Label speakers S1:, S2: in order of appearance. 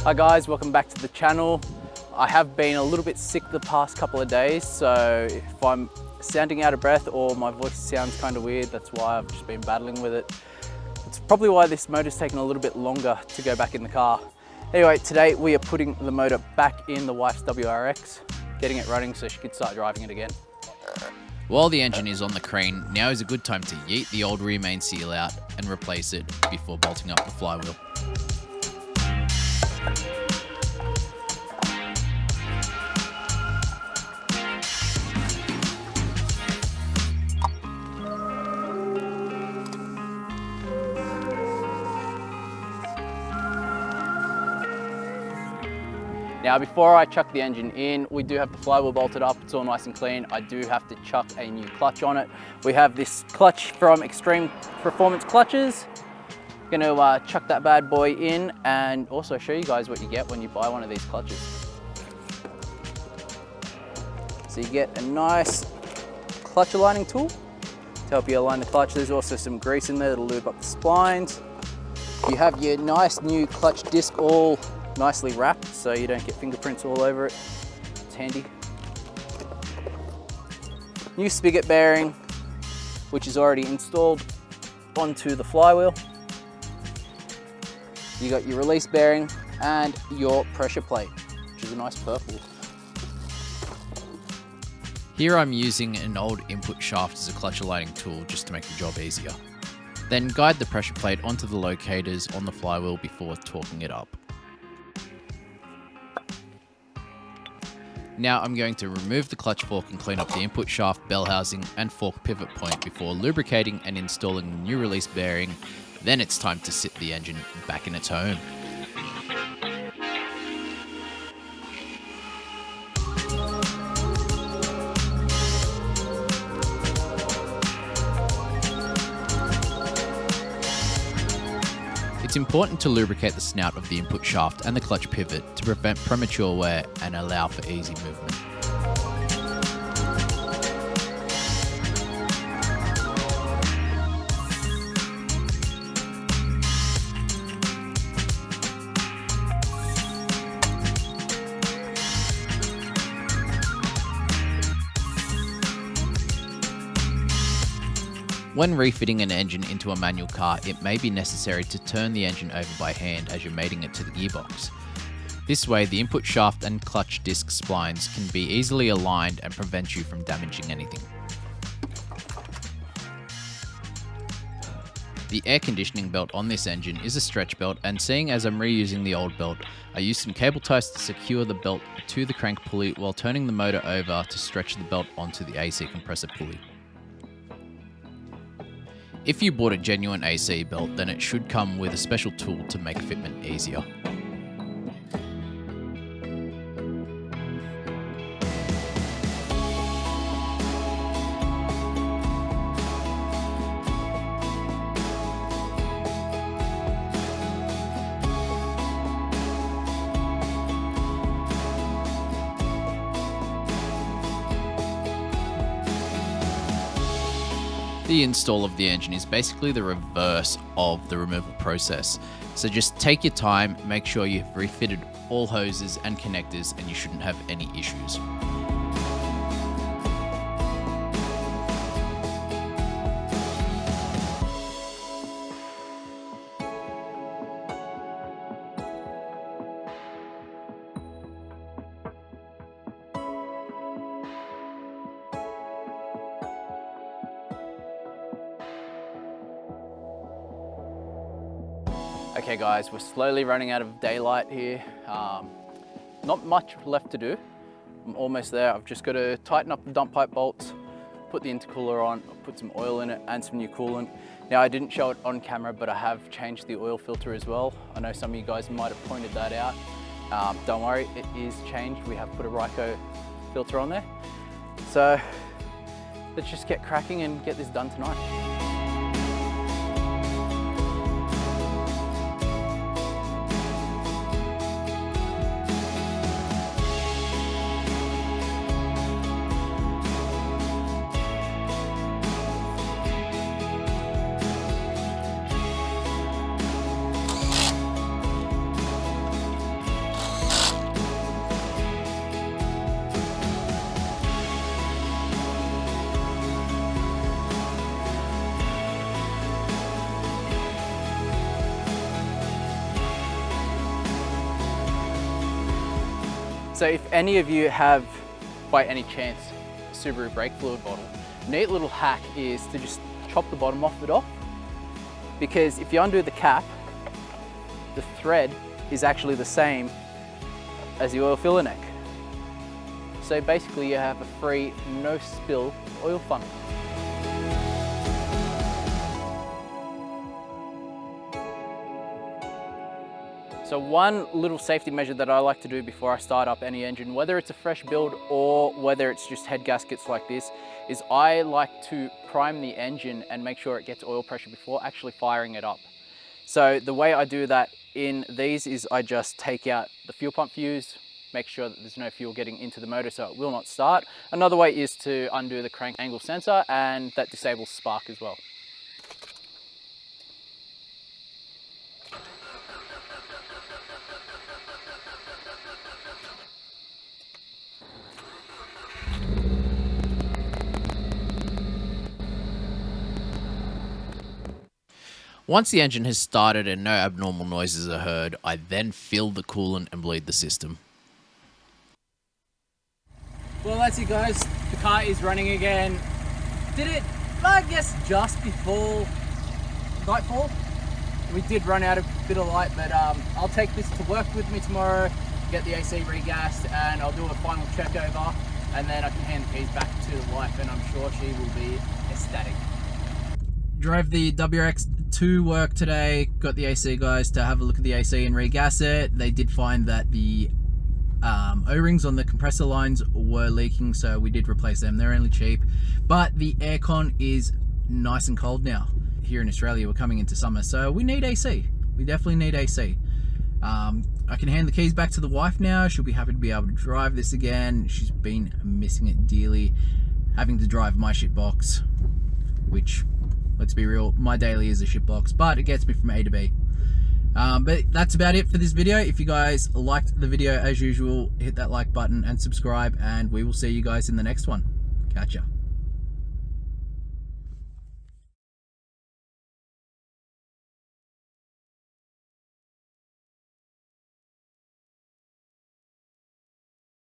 S1: Hi guys, welcome back to the channel. I have been a little bit sick the past couple of days, so if I'm sounding out of breath or my voice sounds kind of weird, that's why I've just been battling with it. It's probably why this motor's taken a little bit longer to go back in the car. Anyway, today we are putting the motor back in the wife's WRX, getting it running so she could start driving it again.
S2: While the engine is on the crane, now is a good time to yeet the old rear main seal out and replace it before bolting up the flywheel.
S1: Now before I chuck the engine in, we do have the flywheel bolted up, it's all nice and clean. I do have to chuck a new clutch on it. We have this clutch from Extreme Performance Clutches. Gonna chuck that bad boy in and also show you guys what you get when you buy one of these clutches. So you get a nice clutch aligning tool to help you align the clutch. There's also some grease in there that'll lube up the splines. You have your nice new clutch disc all nicely wrapped so you don't get fingerprints all over it. It's handy. New spigot bearing, which is already installed onto the flywheel. You got your release bearing and your pressure plate, which is a nice purple.
S2: Here I'm using an old input shaft as a clutch aligning tool just to make the job easier. Then guide the pressure plate onto the locators on the flywheel before torquing it up. Now I'm going to remove the clutch fork and clean up the input shaft, bell housing and fork pivot point before lubricating and installing the new release bearing. Then it's time to sit the engine back in its home. It's important to lubricate the snout of the input shaft and the clutch pivot to prevent premature wear and allow for easy movement. When refitting an engine into a manual car, it may be necessary to turn the engine over by hand as you're mating it to the gearbox. This way, the input shaft and clutch disc splines can be easily aligned and prevent you from damaging anything. The air conditioning belt on this engine is a stretch belt, and seeing as I'm reusing the old belt, I used some cable ties to secure the belt to the crank pulley while turning the motor over to stretch the belt onto the AC compressor pulley. If you bought a genuine AC belt, then it should come with a special tool to make fitment easier. The install of the engine is basically the reverse of the removal process. So just take your time, make sure you've refitted all hoses and connectors, and you shouldn't have any issues.
S1: Okay guys, we're slowly running out of daylight here. Not much left to do. I'm almost there. I've just got to tighten up the dump pipe bolts, put the intercooler on, put some oil in it and some new coolant. Now I didn't show it on camera, but I have changed the oil filter as well. I know some of you guys might have pointed that out. Don't worry, it is changed. We have put a Ryco filter on there. So let's just get cracking and get this done tonight. So if any of you have, by any chance, a Subaru brake fluid bottle, a neat little hack is to just chop the bottom off it off, because if you undo the cap, the thread is actually the same as the oil filler neck. So basically you have a free, no spill oil funnel. So one little safety measure that I like to do before I start up any engine, whether it's a fresh build or whether it's just head gaskets like this, is I like to prime the engine and make sure it gets oil pressure before actually firing it up. So the way I do that in these is I just take out the fuel pump fuse, make sure that there's no fuel getting into the motor so it will not start. Another way is to undo the crank angle sensor, and that disables spark as well.
S2: Once the engine has started and no abnormal noises are heard, I then fill the coolant and bleed the system.
S1: Well, that's it guys, the car is running again. Did it, I guess, just before nightfall. We did run out a bit of light, but I'll take this to work with me tomorrow, get the AC regassed, and I'll do a final check over, and then I can hand the keys back to the wife, and I'm sure she will be ecstatic. Drove the WRX to work today, got the AC guys to have a look at the AC and regas it. They did find that the O-rings on the compressor lines were leaking, so we did replace them. They're only cheap, but the aircon is nice and cold now. Here in Australia, we're coming into summer, so we need AC. We definitely need AC. I can hand the keys back to the wife now. She'll be happy to be able to drive this again. She's been missing it dearly, having to drive my shitbox, which, let's be real, my daily is a shitbox, but it gets me from A to B. But that's about it for this video. If you guys liked the video, as usual, hit that like button and subscribe, and we will see you guys in the next one. Catch ya.